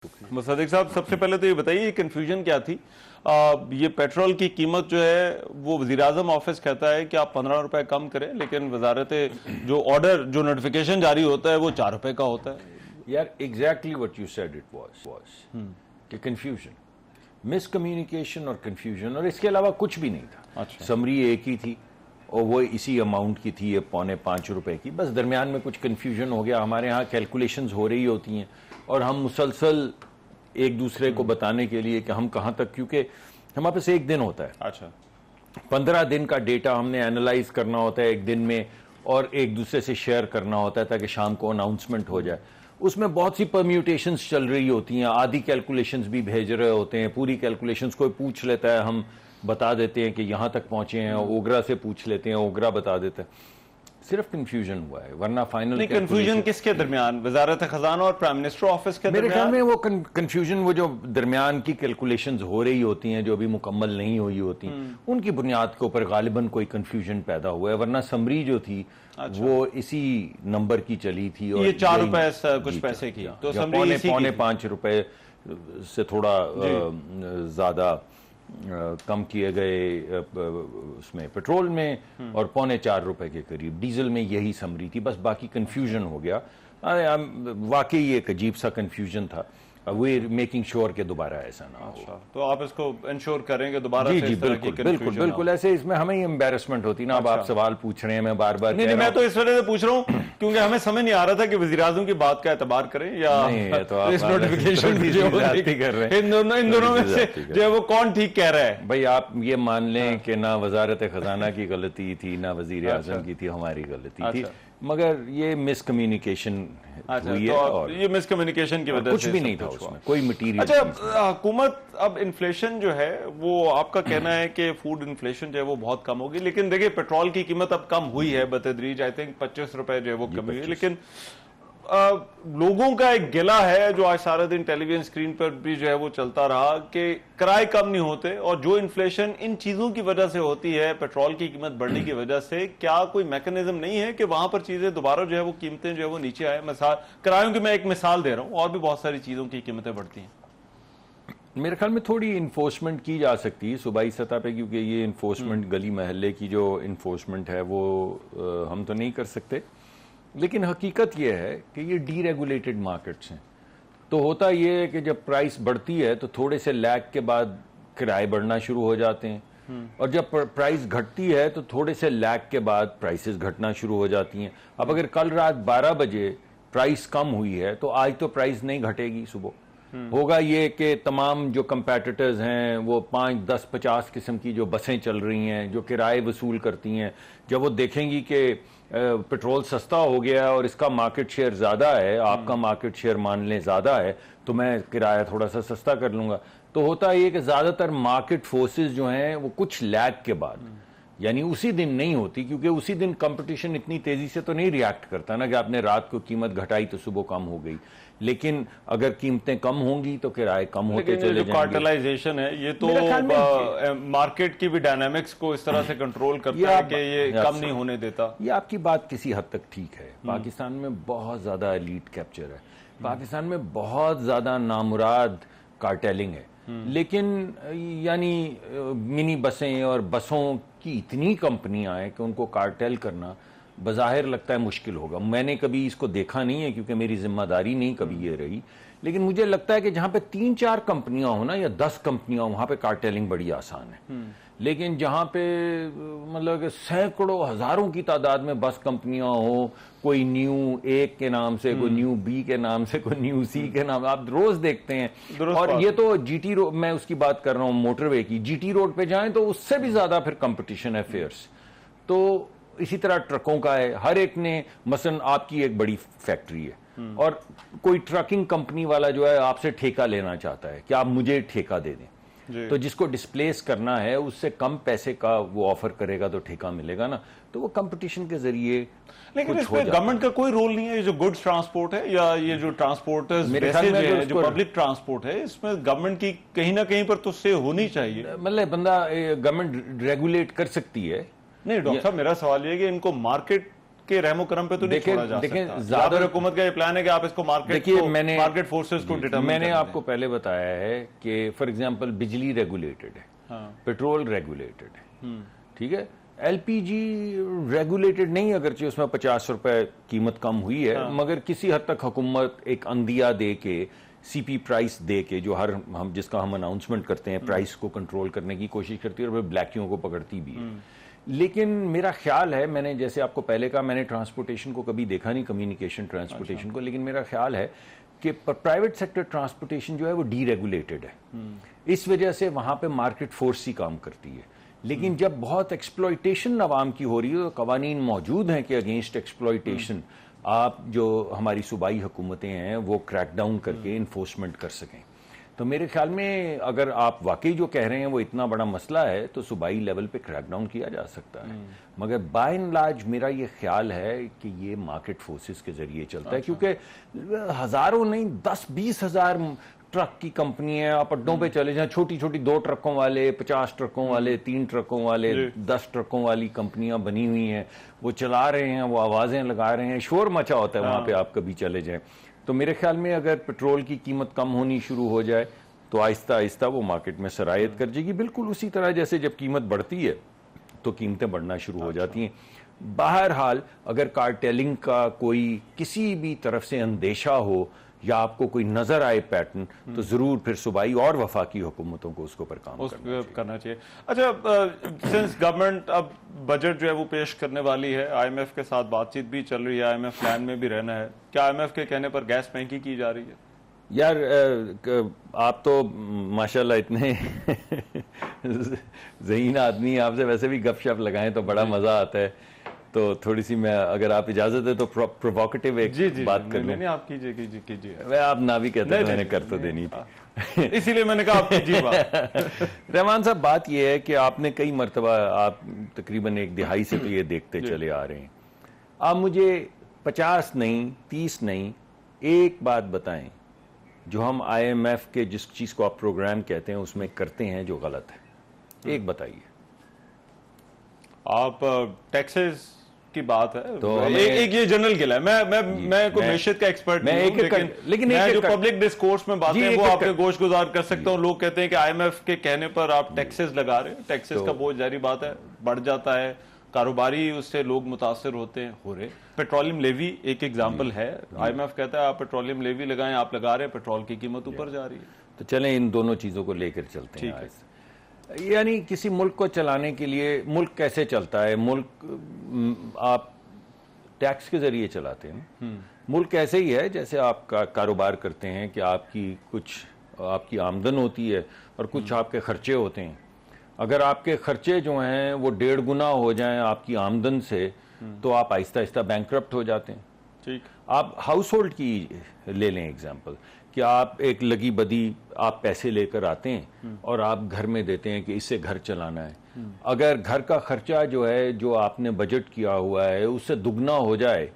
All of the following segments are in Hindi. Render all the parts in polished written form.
मुसद्दिक साहब, सबसे पहले तो ये बताइए ये कन्फ्यूजन क्या थी? ये पेट्रोल की कीमत जो है वो वज़ीर-ए-आज़म ऑफिस कहता है कि आप 15 रुपए कम करें, लेकिन वजारत जो ऑर्डर जो नोटिफिकेशन जारी होता है वो 4 रुपए का होता है। यार exactly what you said it was कि कंफ्यूजन, मिसकम्युनिकेशन और कंफ्यूजन, और इसके अलावा कुछ भी नहीं था। अच्छा। समरी एक ही थी और वो इसी अमाउंट की थी, ये 5.25 रुपए की। बस दरमियान में कुछ कंफ्यूजन हो गया। हमारे यहाँ कैलकुलेशंस हो रही होती हैं और हम मुसलसल एक दूसरे को बताने के लिए कि हम कहाँ तक, क्योंकि हमारे पास एक दिन होता है। अच्छा। 15 दिन का डेटा हमने एनालाइज करना होता है एक दिन में और एक दूसरे से शेयर करना होता है ताकि शाम को अनाउंसमेंट हो जाए। उसमें बहुत सी परम्यूटेशंस चल रही होती हैं, आधी कैलकुलेशंस भी भेज रहे होते हैं, पूरी कैलकुलेशंस कोई पूछ लेता है, हम बता देते हैं कि यहां तक पहुंचे हैं, ओगरा से पूछ लेते हैं, ओगरा बता देते हैं। सिर्फ कंफ्यूजन हुआ है, वरना फाइनल नहीं, कंफ्यूजन किसके दरमियान? वजारत खजाना और प्राइम मिनिस्टर ऑफिस के मेरे दरमियान? ख्याल में वो कंफ्यूजन, वो जो दरमियान की कैलकुलेशंस हो रही होती हैं जो अभी मुकम्मल नहीं हुई होती, उनकी बुनियाद के ऊपर गालिबन कोई कंफ्यूजन पैदा हुआ है, वरना समरी जो थी वो इसी नंबर की चली थी। और ये 4 रुपए कुछ पैसे की, तो समरी पौने 5 रुपए से थोड़ा ज्यादा कम किए गए उसमें पेट्रोल में और 3.25 रुपए के करीब डीजल में। यही समरी थी, बस बाकी कंफ्यूजन हो गया। वाकई एक अजीब सा कंफ्यूजन था। वे मेकिंग श्योर के दोबारा ऐसा ना हो। तो आप इसको इंश्योर करेंगे दोबारा? जी बिल्कुल ऐसे इसमें हमें ही एम्बेरसमेंट होती ना। अब आप सवाल पूछ रहे हैं, मैं बार बार नहीं, मैं तो इस वजह से पूछ रहा हूँ क्योंकि हमें समझ नहीं आ रहा था कि वज़ीर-ए-आज़म की बात का एतबार करें या तो इस नोटिफिकेशन कर रहे हैं। इन दोनों में से जो है वो कौन ठीक कह रहा है? भाई आप ये मान लें कि ना वजारत खजाना की गलती थी ना वज़ीर-ए-आज़म की थी, हमारी गलती थी, मगर ये मिसकम्युनिकेशन हुई है। और ये मिसकम्युनिकेशन की वजह से कुछ भी नहीं था उसमें, कोई मटीरियल। अच्छा, हुकूमत अब इन्फ्लेशन जो है वो आपका कहना है कि फूड इन्फ्लेशन जो है वो बहुत कम होगी, लेकिन देखिए पेट्रोल की कीमत अब कम हुई है बतदरीज। आई थिंक 25 रुपए जो है वो कम हुई है, लेकिन लोगों का एक गिला है जो आज सारा दिन टेलीविजन स्क्रीन पर भी जो है वो चलता रहा कि किराए कम नहीं होते, और जो इन्फ्लेशन इन चीजों की वजह से होती है, पेट्रोल की कीमत बढ़ने की वजह से, क्या कोई मैकेनिज्म नहीं है कि वहां पर चीजें दोबारा जो है वो कीमतें जो है वो नीचे आए? मिसाल किरायों की मैं एक मिसाल दे रहा हूं, और भी बहुत सारी चीजों की कीमतें बढ़ती हैं। मेरे ख्याल में थोड़ी इन्फोर्समेंट की जा सकती है सूबाई सतह पे, क्योंकि ये इन्फोर्समेंट गली महल्ले की जो इन्फोर्समेंट है वो हम तो नहीं कर सकते। लेकिन हकीकत यह है कि ये डीरेगुलेटेड मार्केट्स हैं, तो होता यह है कि जब प्राइस बढ़ती है तो थोड़े से लैग के बाद किराए बढ़ना शुरू हो जाते हैं, और जब प्राइस घटती है तो थोड़े से लैग के बाद प्राइसेस घटना शुरू हो जाती हैं। अब अगर कल रात 12 बजे प्राइस कम हुई है तो आज तो प्राइस नहीं घटेगी, सुबह होगा ये कि तमाम जो कंपेटिटर्स हैं वो 5, 10, 50 किस्म की जो बसें चल रही हैं जो किराए वसूल करती हैं, जब वो देखेंगी कि पेट्रोल सस्ता हो गया और इसका मार्केट शेयर ज्यादा है, आपका मार्केट शेयर मान लें ज्यादा है, तो मैं किराया थोड़ा सा सस्ता कर लूंगा। तो होता ये कि ज्यादातर मार्केट फोर्सेस जो हैं वो कुछ लैग के बाद, यानी उसी दिन नहीं होती, क्योंकि उसी दिन कंपटीशन इतनी तेजी से तो नहीं रिएक्ट करता ना कि आपने रात को कीमत घटाई तो सुबह कम हो गई। लेकिन अगर कीमतें कम होंगी तो किराए कम होते चले जाएंगे। कार्टेलाइजेशन है ये तो मार्केट की भी डायनामिक्स को इस तरह से कंट्रोल करता है कि ये कम नहीं होने देता। ये आपकी बात किसी हद तक ठीक है। पाकिस्तान में बहुत ज्यादा एलीट कैप्चर है, पाकिस्तान में बहुत ज्यादा नामुराद कार्टेलिंग है, लेकिन यानी मिनी बसें और बसों की इतनी कंपनियां हैं कि उनको कार्टेल करना बज़ाहिर लगता है मुश्किल होगा। मैंने कभी इसको देखा नहीं है क्योंकि मेरी जिम्मेदारी नहीं कभी ये रही, लेकिन मुझे लगता है कि जहां पे 3-4 कंपनियां हो ना या 10 कंपनियां हो, वहां पे कार्टेलिंग बड़ी आसान है। लेकिन जहां पे मतलब सैकड़ों हजारों की तादाद में बस कंपनियां हो, कोई न्यू ए के नाम से, कोई न्यू बी के नाम से, कोई न्यू सी के नाम, आप रोज देखते हैं। और ये तो जीटी रोड, मैं उसकी बात कर रहा हूं मोटरवे की, जीटी रोड पे जाएं तो उससे भी ज्यादा फिर कंपटीशन है फेयर्स। तो इसी तरह ट्रकों का है, हर एक ने, मसलन आपकी एक बड़ी फैक्ट्री है और कोई ट्रकिंग कंपनी वाला जो है आपसे ठेका लेना चाहता है कि आप मुझे ठेका दे दें, तो जिसको डिस्प्लेस करना है उससे कम पैसे का वो ऑफर करेगा तो ठेका मिलेगा ना, तो वो कंपटीशन के जरिए। लेकिन इसमें गवर्नमेंट का कोई रोल नहीं है? ये जो गुड्स ट्रांसपोर्ट है या ये जो ट्रांसपोर्टर्स जो पब्लिक ट्रांसपोर्ट है, इसमें गवर्नमेंट की कहीं ना कहीं पर तो से होनी चाहिए। मतलब बंदा गवर्नमेंट रेगुलेट कर सकती है। नहीं डॉक्टर साहब, मेरा सवाल ये है कि इनको मार्केट के रहमो करम पे तो नहीं छोड़ा जा सकता। ज्यादा हुकूमत का ये प्लान है कि आप इसको मार्केट फोर्सेस को डिटरमाइन मैंने आपको पहले बताया है कि फॉर एग्जांपल बिजली रेगुलेटेड है, पेट्रोल रेगुलेटेड है, ठीक है, एलपीजी रेगुलेटेड नहीं, अगरचे उसमें 50 रुपए कीमत कम हुई है, मगर किसी हद तक हुकूमत एक अंदिया दे के, सीपी प्राइस दे के, जो हम जिसका हम अनाउंसमेंट करते हैं, प्राइस को कंट्रोल करने की कोशिश करती है और ब्लैकियों को पकड़ती भी है। लेकिन मेरा ख्याल है, मैंने जैसे आपको पहले कहा, मैंने ट्रांसपोर्टेशन को कभी देखा नहीं, कम्युनिकेशन ट्रांसपोर्टेशन को, लेकिन मेरा ख्याल है कि प्राइवेट सेक्टर ट्रांसपोर्टेशन जो है वो डीरेगुलेटेड है, इस वजह से वहां पे मार्केट फोर्स ही काम करती है। लेकिन जब बहुत एक्सप्लॉयटेशन अवाम की हो रही है तो कवानीन मौजूद हैं कि अगेंस्ट एक्सप्लॉयटेशन आप जो हमारी सूबाई हुकूमतें हैं वो क्रैकडाउन करके इन्फोर्समेंट कर सकें। तो मेरे ख्याल में अगर आप वाकई जो कह रहे हैं वो इतना बड़ा मसला है तो सूबाई लेवल पे क्रैकडाउन किया जा सकता है, मगर बाय एंड लार्ज मेरा ये ख्याल है कि ये मार्केट फोर्सेस के जरिए चलता है, क्योंकि हजारों नहीं 10-20 हजार ट्रक की कंपनी है, आप अड्डों पे चले जाएं, छोटी छोटी 2 ट्रकों वाले, 50 ट्रकों वाले, 3 ट्रकों वाले, 10 ट्रकों वाली कंपनियां बनी हुई हैं, वो चला रहे हैं, वो आवाजें लगा रहे हैं, शोर मचा होता है वहां पे, आप कभी चले जाएं। तो मेरे ख्याल में अगर पेट्रोल की कीमत कम होनी शुरू हो जाए तो आहिस्ता आहिस्ता वो मार्केट में सरायत कर जाएगी, बिल्कुल उसी तरह जैसे जब कीमत बढ़ती है तो कीमतें बढ़ना शुरू हो जाती हैं। बहरहाल अगर कार्टेलिंग का कोई किसी भी तरफ से अंदेशा हो या आपको कोई नजर आए पैटर्न, तो जरूर फिर सूबाई और वफाकी हुकूमतों को उसके ऊपर काम करना चाहिए। अच्छा, सिंस गवर्नमेंट अब बजट जो है वो पेश करने वाली है, आईएमएफ के साथ बातचीत भी चल रही है, आईएमएफ प्लान में भी रहना है, क्या आईएमएफ के कहने पर गैस महंगी की जा रही है? यार आप तो माशाल्लाह इतने ज़हीन आदमी, आपसे वैसे भी गपशप लगाएं तो बड़ा मजा आता है, तो थोड़ी सी मैं, अगर आप इजाजत है तो प्रोवोकेटिव एक बात कर लूं। नहीं, आप कीजिए। वह आप ना भी कहते हैं, मैंने कर तो देनी थी इसीलिए मैंने कहा आप कीजिए बात। रहमान साहब, बात यह है कि आपने कई मरतबा, आप तकरीबन 1 दिहाई से तो ये देखते चले आ रहे हैं, आप मुझे 50 नहीं 30 नहीं, एक बात बताएं जो हम IMF के जिस चीज को आप प्रोग्राम कहते हैं उसमें करते हैं जो गलत है, एक बताइए। आप टैक्सेस की बात है तो एक ये जनरल गिला है, मैं कोई मैशत का एक्सपर्ट नहीं हूं, लेकिन मैं जो पब्लिक डिस्कोर्स में बातें वो आपके गोश गुजार कर सकता हूं। लोग कहते हैं कि IMF के कहने पर आप टैक्सेस लगा रहे हैं, टैक्सेस का बोझ जारी बात है बढ़ जाता है, कारोबारी उससे लोग मुतासर होते हैं, हो रहे। पेट्रोलियम लेवी एक एग्जाम्पल है, IMF कहता है आप पेट्रोलियम लेवी लगाएं, आप लगा रहे हैं, पेट्रोल की कीमत ऊपर जा रही है। तो चलें इन दोनों चीजों को लेकर चलते हैं। यानी किसी मुल्क को चलाने के लिए, मुल्क कैसे चलता है, मुल्क आप टैक्स के जरिए चलाते हैं। मुल्क ऐसे ही है जैसे आप कारोबार करते हैं कि आपकी आमदन होती है और कुछ आपके खर्चे होते हैं। अगर आपके खर्चे जो हैं वो 1.5 गुना हो जाएं आपकी आमदन से, तो आप आहिस्ता आहिस्ता बैंकरप्ट हो जाते हैं। ठीक, आप हाउस होल्ड की ले लें एग्जाम्पल, कि आप एक लगी बदी आप पैसे लेकर आते हैं और आप घर में देते हैं कि इससे घर चलाना है। अगर घर का खर्चा जो है, जो आपने बजट किया हुआ है, उससे दुगना हो जाए,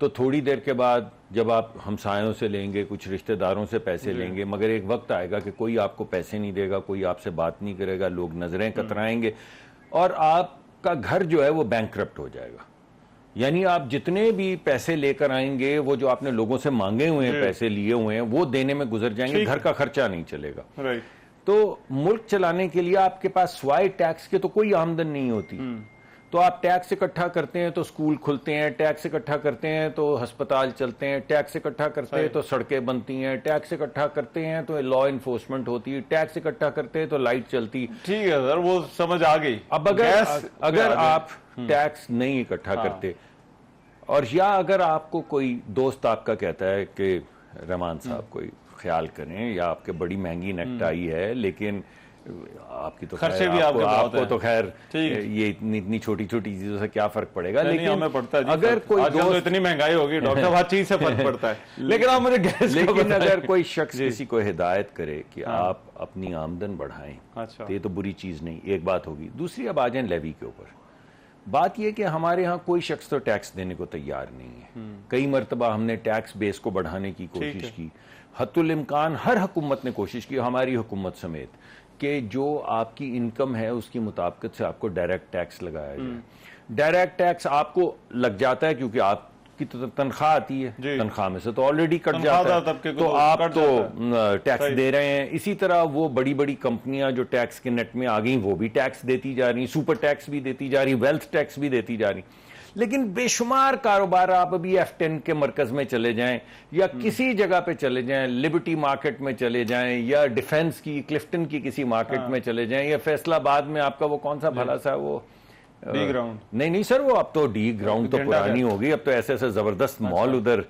तो थोड़ी देर के बाद जब आप हमसायों से लेंगे, कुछ रिश्तेदारों से पैसे लेंगे, मगर एक वक्त आएगा कि कोई आपको पैसे नहीं देगा, कोई आपसे बात नहीं करेगा, लोग नजरें कतराएंगे और आपका घर जो है वो बैंकरप्ट हो जाएगा। यानी आप जितने भी पैसे लेकर आएंगे, वो जो आपने लोगों से मांगे हुए हैं, पैसे लिए हुए हैं, वो देने में गुजर जाएंगे, घर का खर्चा नहीं चलेगा। राइट। तो मुल्क चलाने के लिए आपके पास स्वाय टैक्स के तो कोई आमदन नहीं होती। तो आप टैक्स इकट्ठा करते हैं तो स्कूल खुलते हैं, टैक्स इकट्ठा करते हैं तो अस्पताल चलते हैं, टैक्स इकट्ठा करते हैं तो सड़कें बनती हैं, टैक्स इकट्ठा करते हैं तो लॉ इन्फोर्समेंट होती है, टैक्स इकट्ठा करते हैं तो लाइट चलती। ठीक है सर, वो समझ आ गई। अब अगर आप टैक्स नहीं इकट्ठा करते, और या अगर आपको कोई दोस्त आपका कहता है कि रहमान साहब कोई ख्याल करें, या आपके बड़ी महंगी नेक्ट आई है, लेकिन आपकी तो खर्चे भी आपको तो खैर ये इतनी छोटी छोटी चीजों से क्या फर्क पड़ेगा, लेकिन हमें पड़ता है। अगर कोई तो इतनी महंगाई होगी डॉक्टर साहब, हर चीज से फर्क पड़ता है। लेकिन आप मुझे गैस, लेकिन अगर कोई शख्स किसी को हिदायत करे कि आप अपनी आमदन बढ़ाएं, अच्छा, तो ये तो बुरी चीज नहीं, एक बात होगी। दूसरी, अब आ जाए लेवी के ऊपर। बात यह कि हमारे यहाँ कोई शख्स तो टैक्स देने को तैयार नहीं है। कई मरतबा हमने टैक्स बेस को बढ़ाने की कोशिश की, हत्तुल इम्कान हर हुकूमत ने कोशिश की, हमारी हुकूमत समेत, कि जो आपकी इनकम है उसकी मुताबिकत से आपको डायरेक्ट टैक्स लगाया जाए। डायरेक्ट टैक्स आपको लग जाता है क्योंकि आपकी तो तनख्वाह आती है, तनख्वाह में से तो ऑलरेडी कट जाता है, तो आप तो टैक्स दे रहे हैं। इसी तरह वो बड़ी बड़ी कंपनियां जो टैक्स के नेट में आ गई वो भी टैक्स देती जा रही, सुपर टैक्स भी देती जा रही, वेल्थ टैक्स भी देती जा रही। लेकिन बेशुमार कारोबार, आप अभी F10 के मरकज में चले जाएं या किसी जगह पे चले जाएं, लिबर्टी मार्केट में चले जाएं या डिफेंस की क्लिफ्टन की किसी मार्केट में चले जाएं या फैसलाबाद में आपका वो कौन सा भला सा वो डी ग्राउंड, नहीं सर, वो अब तो डी ग्राउंड तो पुरानी होगी, अब तो ऐसे ऐसे जबरदस्त मॉल उधर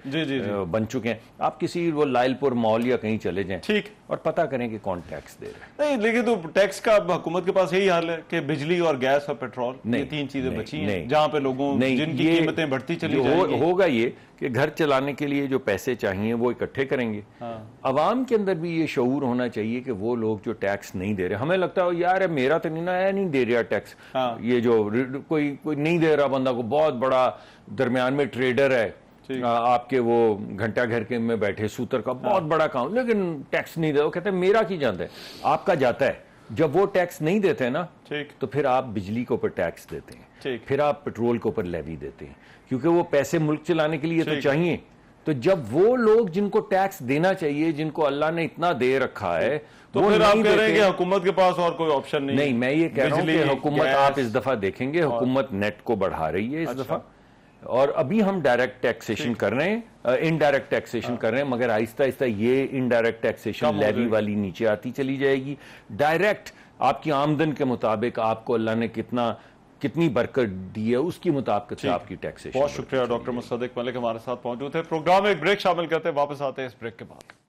बन चुके हैं। आप किसी वो लायलपुर मॉल या कहीं चले जाएं, ठीक, और पता करें कि कौन टैक्स दे रहा है। नहीं, लेकिन तो टैक्स का हुकूमत के पास यही हाल है कि बिजली और गैस और पेट्रोल, ये तीन चीजें बची हैं जहां पे लोगों जिनकी कीमतें बढ़ती चली जाएंगी। होगा ये कि घर चलाने के लिए जो पैसे चाहिए वो इकट्ठे करेंगे। अवाम के अंदर भी ये शऊर होना चाहिए कि वो लोग जो टैक्स नहीं दे रहे, हमें लगता है यार मेरा तो नहीं दे रहा टैक्स, ये जो कोई नहीं दे रहा बंदा को, बहुत बड़ा दरमियान में ट्रेडर है, आपके वो घंटा घर के में बैठे सूतर का बहुत बड़ा काम, लेकिन टैक्स नहीं दे, वो कहते हैं मेरा की जाता है, आपका जाता है। जब वो टैक्स नहीं देते ना, तो फिर आप बिजली के ऊपर टैक्स देते हैं, फिर आप पेट्रोल के ऊपर लेवी देते हैं, क्योंकि वो पैसे मुल्क चलाने के लिए तो चाहिए। तो जब वो लोग जिनको टैक्स देना चाहिए, जिनको अल्लाह ने इतना दे रखा है, तो फिर आप कह रहे हैं कि हुकूमत के पास और कोई ऑप्शन नहीं। मैं ये कह रहा हूं कि हुकूमत, आप इस दफा देखेंगे हुकूमत नेट को बढ़ा रही है इस दफा, और अभी हम डायरेक्ट टैक्सेशन कर रहे हैं, इनडायरेक्ट टैक्सेशन कर रहे हैं, मगर आहिस्ता आहिस्ता ये इनडायरेक्ट टैक्सेशन लेवी वाली नीचे आती चली जाएगी। डायरेक्ट आपकी आमदन के मुताबिक आपको अल्लाह ने कितनी बरकत दी है, उसकी मुताबिक से आपकी टैक्सेशन। बहुत शुक्रिया डॉक्टर मुसद्दिक मलिक हमारे साथ मौजूद थे। प्रोग्राम में एक ब्रेक शामिल करते हैं, वापस आते हैं इस ब्रेक के बाद।